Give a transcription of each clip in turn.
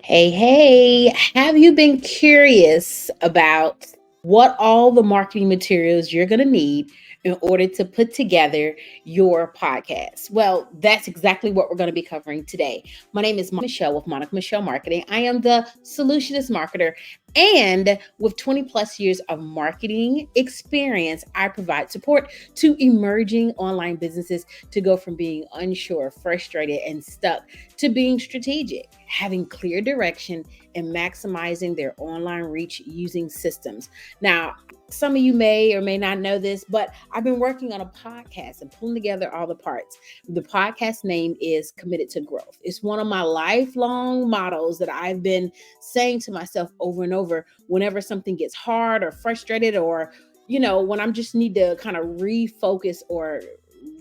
Hey, have you been curious about what all the marketing materials you're going to need in order to put together your podcast? Well, that's exactly what we're going to be covering today. My name is Michelle with Monica Michelle Marketing. I am the solutionist marketer, and with 20 plus years of marketing experience, I provide support to emerging online businesses to go from being unsure, frustrated, and stuck to being strategic, having clear direction, and maximizing their online reach using systems. Now, some of you may or may not know this, but I've been working on a podcast and pulling together all the parts. The podcast name is Committed to Growth. It's one of my lifelong mottos that I've been saying to myself over and over whenever something gets hard or frustrated, or when I'm just need to kind of refocus or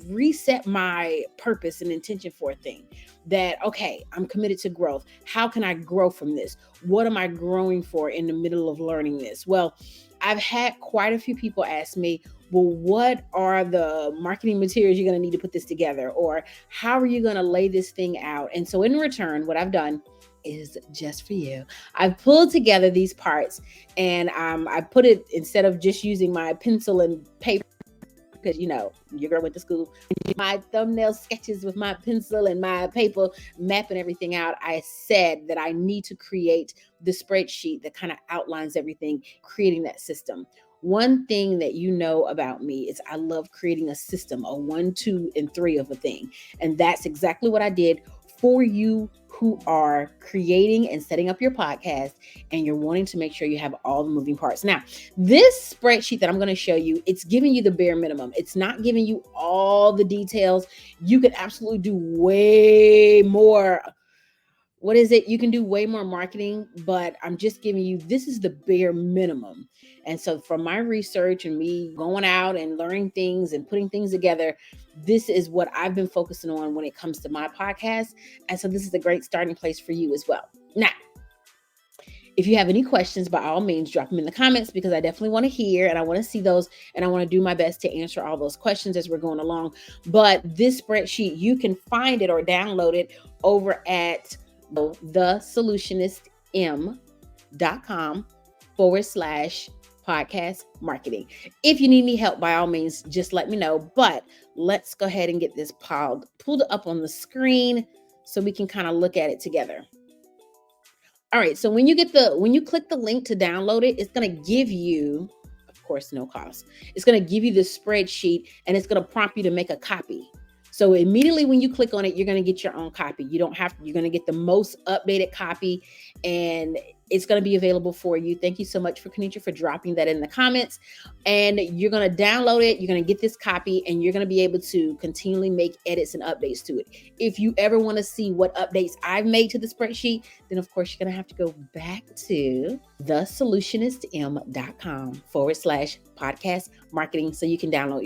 reset my purpose and intention for a thing. That, okay, I'm committed to growth. How can I grow from this? What am I growing for in the middle of learning this? Well, I've had quite a few people ask me, well, what are the marketing materials you're going to need to put this together? Or how are you going to lay this thing out? And so in return, what I've done is just for you. I've pulled together these parts, and I put it, instead of just using my pencil and paper, because your girl went to school, my thumbnail sketches with my pencil and my paper, mapping everything out. I said that I need to create the spreadsheet that kind of outlines everything, creating that system. One thing that you know about me is I love creating a system, a 1, 2, and 3 of a thing. And that's exactly what I did for you who are creating and setting up your podcast, and you're wanting to make sure you have all the moving parts. Now, this spreadsheet that I'm going to show you, it's giving you the bare minimum. It's not giving you all the details. You can absolutely do way more. What is it? You can do way more marketing, but I'm just giving you, this is the bare minimum. And so from my research and me going out and learning things and putting things together, this is what I've been focusing on when it comes to my podcast. And so this is a great starting place for you as well. Now, if you have any questions, by all means, drop them in the comments, because I definitely want to hear and I want to see those, and I want to do my best to answer all those questions as we're going along. But this spreadsheet, you can find it or download it over at thesolutionistm.com/podcast marketing. If you need any help, by all means, just let me know. But let's go ahead and get this pulled up on the screen so we can kind of look at it together. All right, so when you click the link to download it, it's going to give you, of course, no cost. It's going to give you this spreadsheet, and it's going to prompt you to make a copy. So immediately when you click on it, you're going to get your own copy. You're going to get the most updated copy, and it's going to be available for you. Thank you so much for Kanisha for dropping that in the comments. And you're going to download it. You're going to get this copy, and you're going to be able to continually make edits and updates to it. If you ever want to see what updates I've made to the spreadsheet, then of course you're going to have to go back to thesolutionistm.com/podcast marketing so you can download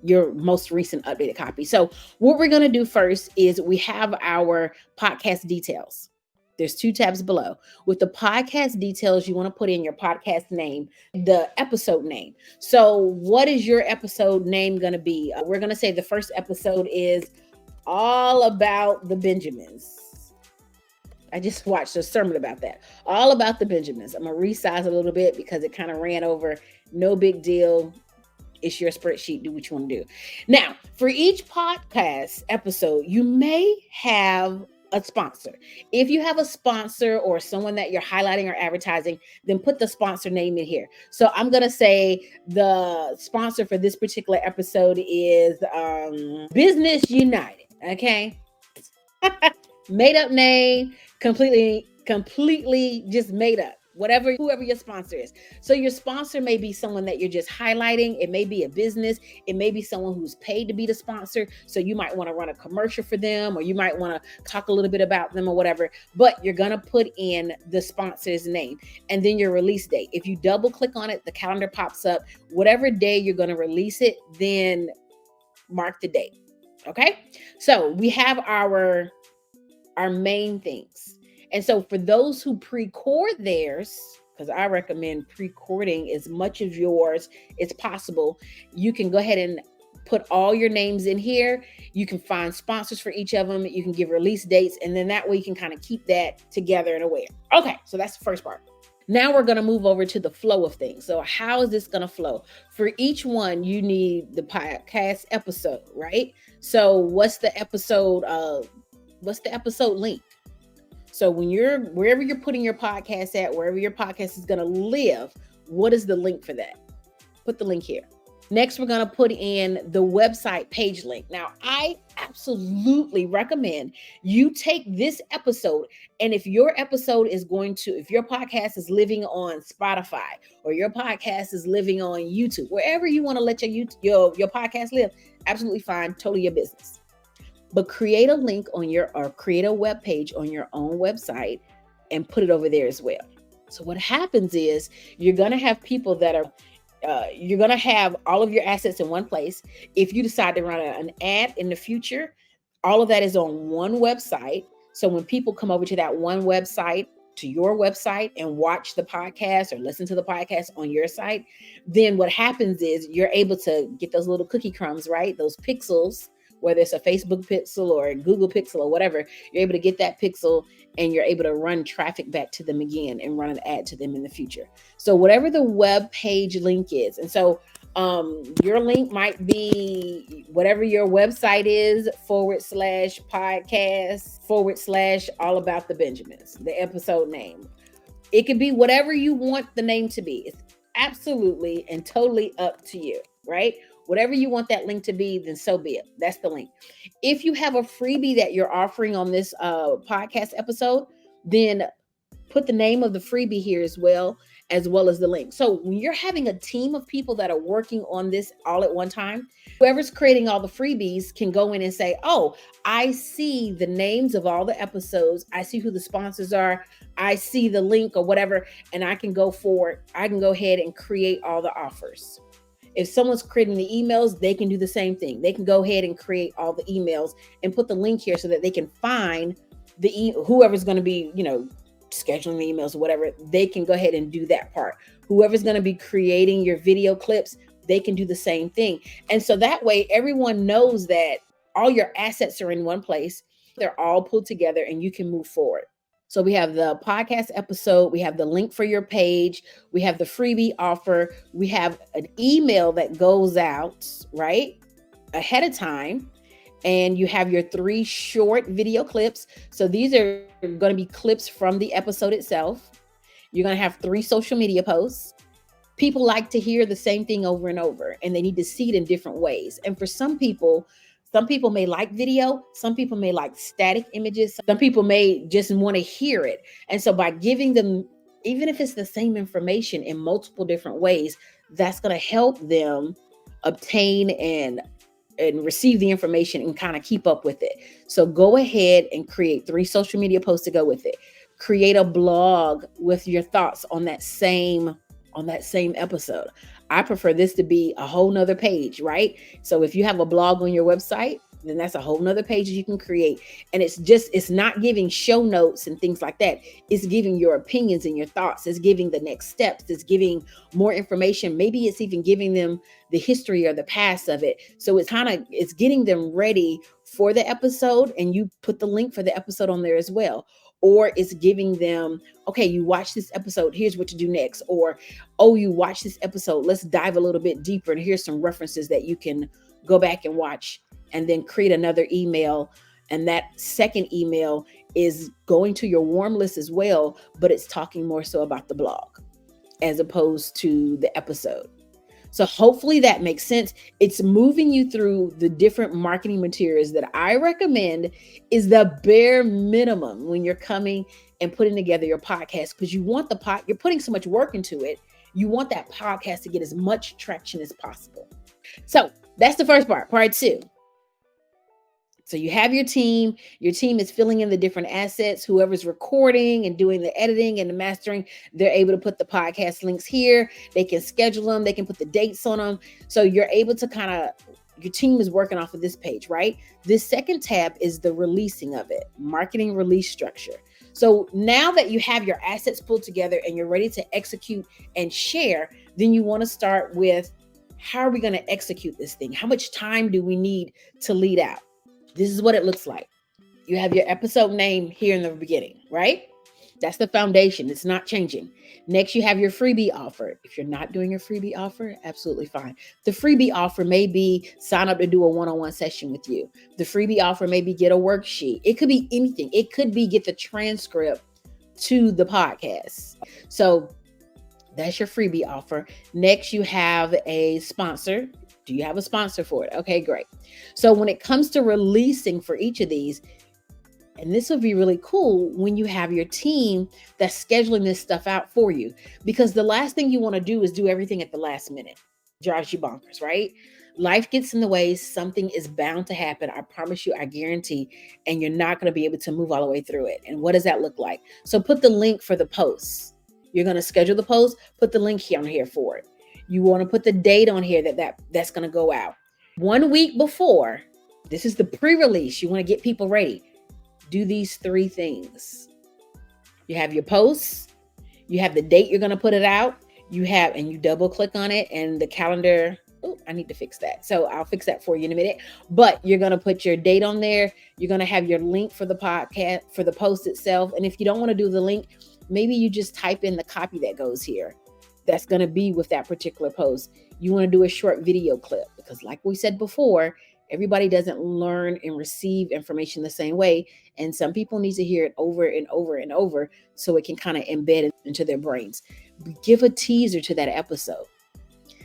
your most recent updated copy. So what we're going to do first is we have our podcast details. There's 2 tabs below. With the podcast details, you want to put in your podcast name, the episode name. So what is your episode name going to be? We're going to say the first episode is all about the Benjamins. I just watched a sermon about that. All about the Benjamins. I'm going to resize a little bit because it kind of ran over. No big deal. It's your spreadsheet. Do what you want to do. Now, for each podcast episode, you may have a sponsor. If you have a sponsor or someone that you're highlighting or advertising, then put the sponsor name in here. So I'm going to say the sponsor for this particular episode is Business United. Okay. Made up name, completely just made up. Whoever your sponsor is. So your sponsor may be someone that you're just highlighting. It may be a business. It may be someone who's paid to be the sponsor. So you might want to run a commercial for them, or you might want to talk a little bit about them or whatever, but you're going to put in the sponsor's name and then your release date. If you double click on it, the calendar pops up. Whatever day you're going to release it, then mark the date. Okay. So we have our main things. And so for those who pre-record theirs, because I recommend pre-recording as much of yours as possible, you can go ahead and put all your names in here. You can find sponsors for each of them. You can give release dates, and then that way you can kind of keep that together and aware. Okay, so that's the first part. Now we're going to move over to the flow of things. So how is this going to flow? For each one, you need the podcast episode, right? So what's the episode link? So when you're wherever you're putting your podcast at, wherever your podcast is going to live, what is the link for that? Put the link here. Next, we're going to put in the website page link. Now, I absolutely recommend you take this episode, and if your podcast is living on Spotify, or your podcast is living on YouTube, wherever you want to let your podcast live, absolutely fine, totally your business. But create a link create a web page on your own website and put it over there as well. So what happens is you're going to have people that are you're going to have all of your assets in one place. If you decide to run an ad in the future, all of that is on one website. So when people come over to that one website, to your website, and watch the podcast or listen to the podcast on your site, then what happens is you're able to get those little cookie crumbs, right? Those pixels, whether it's a Facebook pixel or a Google pixel or whatever, you're able to get that pixel and you're able to run traffic back to them again and run an ad to them in the future. So whatever the web page link is. And so your link might be whatever your website is, /podcast/ all about the Benjamins, the episode name. It could be whatever you want the name to be. It's absolutely and totally up to you, right? Whatever you want that link to be, then so be it. That's the link. If you have a freebie that you're offering on this podcast episode, then put the name of the freebie here as well as the link. So when you're having a team of people that are working on this all at one time, whoever's creating all the freebies can go in and say, oh, I see the names of all the episodes. I see who the sponsors are. I see the link or whatever, and I can go ahead and create all the offers. If someone's creating the emails, they can do the same thing. They can go ahead and create all the emails and put the link here so that they can find whoever's going to be, scheduling the emails or whatever. They can go ahead and do that part. Whoever's going to be creating your video clips, they can do the same thing. And so that way, everyone knows that all your assets are in one place. They're all pulled together and you can move forward. So we have the podcast episode, we have the link for your page, we have the freebie offer, we have an email that goes out, right, ahead of time, and you have your 3 short video clips. So these are going to be clips from the episode itself. You're going to have 3 social media posts. People like to hear the same thing over and over, and they need to see it in different ways. And for some people may like video, some people may like static images, some people may just want to hear it. And so by giving them, even if it's the same information in multiple different ways, that's going to help them obtain and receive the information and kind of keep up with it. So go ahead and create 3 social media posts to go with it. Create a blog with your thoughts on that same episode. I prefer this to be a whole nother page, right? So if you have a blog on your website, then that's a whole nother page you can create. And it's not giving show notes and things like that. It's giving your opinions and your thoughts. It's giving the next steps. It's giving more information. Maybe it's even giving them the history or the past of it. So it's getting them ready for the episode, and you put the link for the episode on there as well. Or it's giving them, okay, you watch this episode, here's what to do next. Or, oh, you watch this episode, let's dive a little bit deeper, and here's some references that you can go back and watch, and then create another email. And that second email is going to your warm list as well, but it's talking more so about the blog as opposed to the episode. So hopefully that makes sense. It's moving you through the different marketing materials that I recommend is the bare minimum when you're coming and putting together your podcast, because you want you're putting so much work into it. You want that podcast to get as much traction as possible. So that's the first part, part 2. So you have your team is filling in the different assets. Whoever's recording and doing the editing and the mastering, they're able to put the podcast links here. They can schedule them. They can put the dates on them. So you're able to your team is working off of this page, right? This second tab is the releasing of it, marketing release structure. So now that you have your assets pulled together and you're ready to execute and share, then you want to start with How are we going to execute this thing? How much time do we need to lead out? This is what it looks like. You have your episode name here in the beginning, right? That's the foundation. It's not changing. Next, you have your freebie offer. If you're not doing a freebie offer, absolutely fine. The freebie offer may be sign up to do a one-on-one session with you. The freebie offer may be get a worksheet. It could be anything. It could be get the transcript to the podcast. So that's your freebie offer. Next, you have a sponsor. Do you have a sponsor for it? Okay, great. So when it comes to releasing for each of these, and this will be really cool when you have your team that's scheduling this stuff out for you, because the last thing you want to do is do everything at the last minute. Drives you bonkers, right? Life gets in the way. Something is bound to happen. I promise you, I guarantee, and you're not going to be able to move all the way through it. And what does that look like? So put the link for the posts. You're going to schedule the post, put the link here on here for it. You want to put the date on here that's going to go out. 1 week before, this is the pre-release. You want to get people ready. Do these 3 things. You have your posts, you have the date you're going to put it out, and you double click on it, and the calendar. Oh, I need to fix that. So I'll fix that for you in a minute. But you're going to put your date on there. You're going to have your link for the podcast, for the post itself. And if you don't want to do the link, maybe you just type in the copy that goes here. That's going to be with that particular post. You want to do a short video clip, because like we said before, everybody doesn't learn and receive information the same way. And some people need to hear it over and over and over so it can kind of embed it into their brains. Give a teaser to that episode.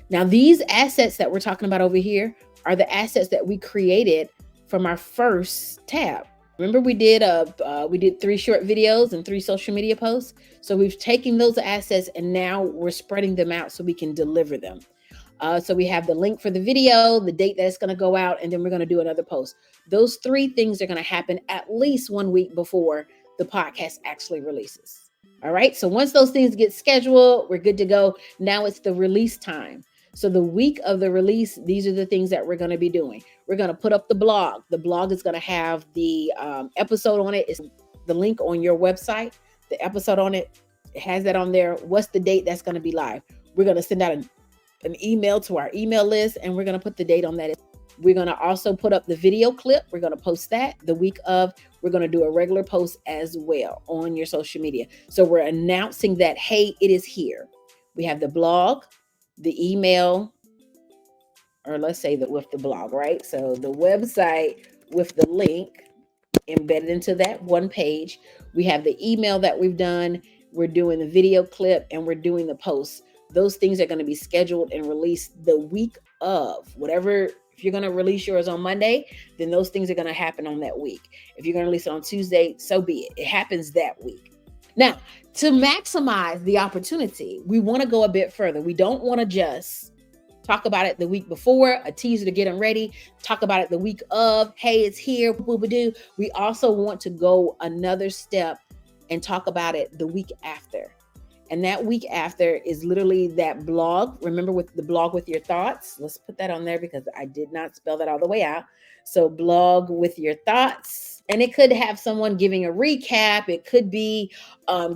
Now, these assets that we're talking about over here are the assets that we created from our first tab. Remember, we did 3 short videos and 3 social media posts. So we've taken those assets and now we're spreading them out so we can deliver them. So we have the link for the video, the date that it's going to go out, and then we're going to do another post. Those 3 things are going to happen at least 1 week before the podcast actually releases. All right. So once those things get scheduled, we're good to go. Now it's the release time. So the week of the release, these are the things that we're going to be doing. We're going to put up the blog. The blog is going to have the episode on it. It's the link on your website. The episode on it has that on there. What's the date that's going to be live? We're going to send out an email to our email list, and we're going to put the date on that. We're going to also put up the video clip. We're going to post that the week of. We're going to do a regular post as well on your social media. So we're announcing that, hey, it is here. We have the blog, the email, or let's say that with the blog, right? So the website with the link embedded into that one page. We have the email that we've done. We're doing the video clip, and we're doing the posts. Those things are going to be scheduled and released the week of whatever. If you're going to release yours on Monday, then those things are going to happen on that week. If you're going to release it on Tuesday, so be it. It happens that week. Now, to maximize the opportunity, we want to go a bit further. We don't want to just talk about it the week before, a teaser to get them ready, talk about it the week of, hey, it's here, boo-boo-doo. We also want to go another step and talk about it the week after. And that week after is literally that blog. Remember, with the blog with your thoughts. Let's put that on there because I did not spell that all the way out. So blog with your thoughts. And it could have someone giving a recap. It could be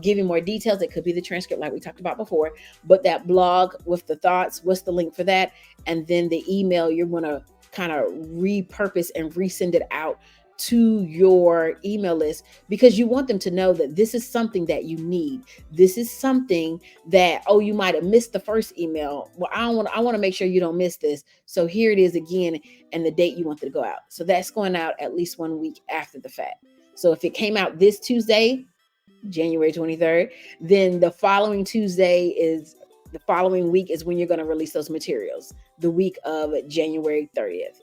giving more details. It could be the transcript like we talked about before. But that blog with the thoughts, what's the link for that? And then the email, you're going to kind of repurpose and resend it out to your email list, because you want them to know that this is something that you need. This is something that, oh, you might have missed the first email. Well, I want to make sure you don't miss this. So here it is again, and the date you want it to go out. So that's going out at least 1 week after the fact. So if it came out this Tuesday, January 23rd, then the following week is when you're going to release those materials, the week of January 30th.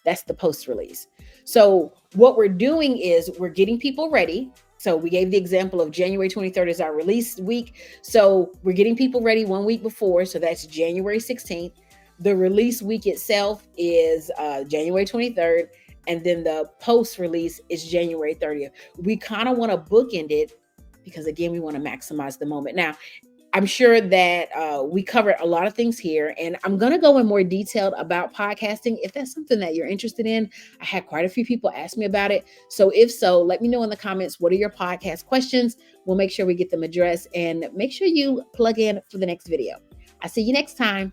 That's the post release. So what we're doing is we're getting people ready. So we gave the example of January 23rd is our release week. So we're getting people ready 1 week before. So that's January 16th. The release week itself is January 23rd. And then the post release is January 30th. We kind of want to bookend it because, again, we want to maximize the moment. Now, I'm sure that we covered a lot of things here, and I'm going to go in more detail about podcasting. If that's something that you're interested in, I had quite a few people ask me about it. So if so, let me know in the comments, what are your podcast questions? We'll make sure we get them addressed, and make sure you plug in for the next video. I'll see you next time.